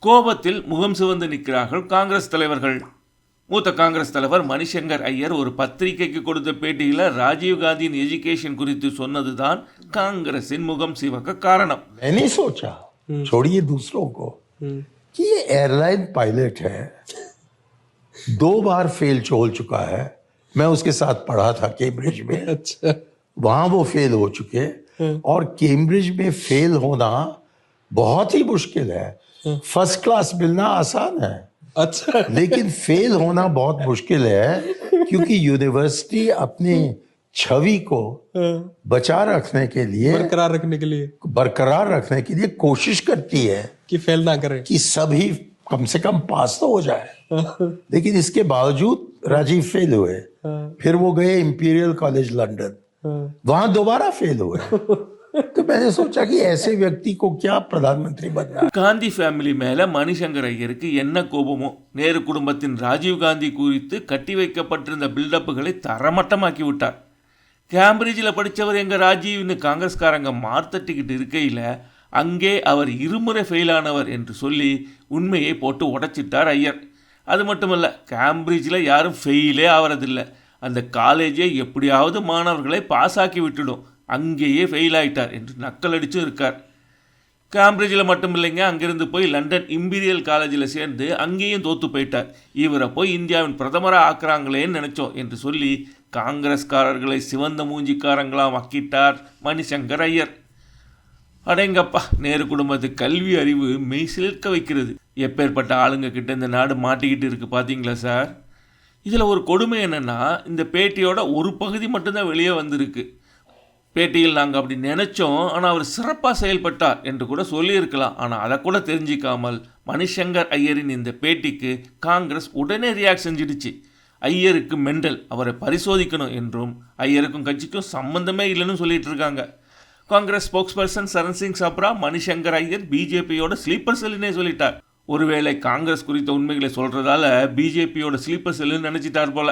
கோபத்தில் முகம் சிவந்து நிற்கிறார்கள் காங்கிரஸ் தலைவர்கள். மூத்த காங்கிரஸ் தலைவர் மணிசங்கர் ஐயர் ஒரு பத்திரிகைக்கு கொடுத்த பேட்டியில் ராஜீவ்காந்தியின் எஜுகேஷன் குறித்து சொன்னதுதான் காங்கிரஸின் முகம் சிவக்க காரணம். मैंने सोचा छोड़िए दूसरों को कि ये एयरलाइन पायलट है, 2 बार फेल हो चुका है. मैं उसके साथ पढ़ा था कैम्ब्रिज में. अच्छा. वहां वो फेल हो चुके और कैम्ब्रिज में फेल होना बहुत ही मुश्किल है. फर्स्ट क्लास मिलना आसान है. अच्छा. लेकिन फेल होना बहुत मुश्किल है क्योंकि यूनिवर्सिटी अपनी छवि को बरकरार रखने के लिए कोशिश करती है कि फेल ना करे, कि सभी कम से कम पास तो हो जाए. लेकिन इसके बावजूद राजीव फेल हुए. फिर वो गए इंपीरियल कॉलेज लंदन, वहां दोबारा फेल हुए. तो मैंने सोचा कि ऐसे व्यक्ति को क्या प्रधानमंत्री बनना. காந்தி ஃபேமிலி மேல மணிசங்கர் ஐயருக்கு என்ன கோபமோ, நேரு குடும்பத்தின் ராஜீவ்காந்தி குறித்து கட்டி வைக்கப்பட்டிருந்த பில்டப்புகளை தரமட்டமாக்கி விட்டார். கேம்பிரிட்ஜில் படித்தவர் எங்கள் ராஜீவ்னு காங்கிரஸ்காரங்க மார்த்தட்டிக்கிட்டு இருக்கையில் அங்கே அவர் இருமுறை ஃபெயிலானவர் என்று சொல்லி உண்மையை போட்டு உடைச்சிட்டார் ஐயர். அது மட்டுமல்ல, கேம்பிரிட்ஜில் யாரும் ஃபெயிலே ஆகிறதில்லை. அந்த காலேஜே எப்படியாவது மாணவர்களை பாஸ் ஆக்கி விட்டுடும், அங்கேயே ஃபெயில் ஆகிட்டார் என்று நக்கல் அடிச்சும் இருக்கார். கேம்பிரிட்ஜில் மட்டும் இல்லைங்க, அங்கிருந்து போய் லண்டன் இம்பீரியல் காலேஜில் சேர்ந்து அங்கேயும் தோற்று போயிட்டார். இவரை போய் இந்தியாவின் பிரதமராக ஆக்குறாங்களேன்னு நினச்சோம் என்று சொல்லி காங்கிரஸ்காரர்களை சிவந்த மூஞ்சிக்காரங்களாம் ஆக்கிட்டார் மணிசங்கர் ஐயர். அடேங்கப்பா, நேரு குடும்பத்து கல்வி அறிவு மெய் சிலிர்க்க வைக்கிறது. எப்பேற்பட்ட ஆளுங்க கிட்ட இந்த நாடு மாட்டிக்கிட்டு இருக்கு பார்த்தீங்களா சார். இதில் ஒரு கொடுமை என்னென்னா, இந்த பேட்டியோட ஒரு பகுதி மட்டும்தான் வெளியே வந்திருக்கு. பேட்டியில் நாங்கள் அப்படி நினச்சோம், ஆனால் அவர் சிறப்பாக செயல்பட்டார் என்று கூட சொல்லியிருக்கலாம். ஆனால் அதை கூட தெரிஞ்சிக்காமல் மணிசங்கர் ஐயரின் இந்த பேட்டிக்கு காங்கிரஸ் உடனே ரியாக்ட் செஞ்சிடுச்சு. ஐயருக்கு மெண்டல், அவரை பரிசோதிக்கணும் என்றும் ஐயருக்கும் கட்சிக்கும் சம்பந்தமே இல்லைன்னு சொல்லிட்டு இருக்காங்க. காங்கிரஸ் ஸ்போக்ஸ் பர்சன் சரண் சிங் சப்ரா மணிசங்கர் ஐயர் பிஜேபியோட ஸ்லீப்பர் செல்லுன்னே சொல்லிட்டார். ஒருவேளை காங்கிரஸ் குறித்த உண்மைகளை சொல்கிறதால பிஜேபியோட ஸ்லீப்பர் செல்லுன்னு நினச்சிட்டார் போல.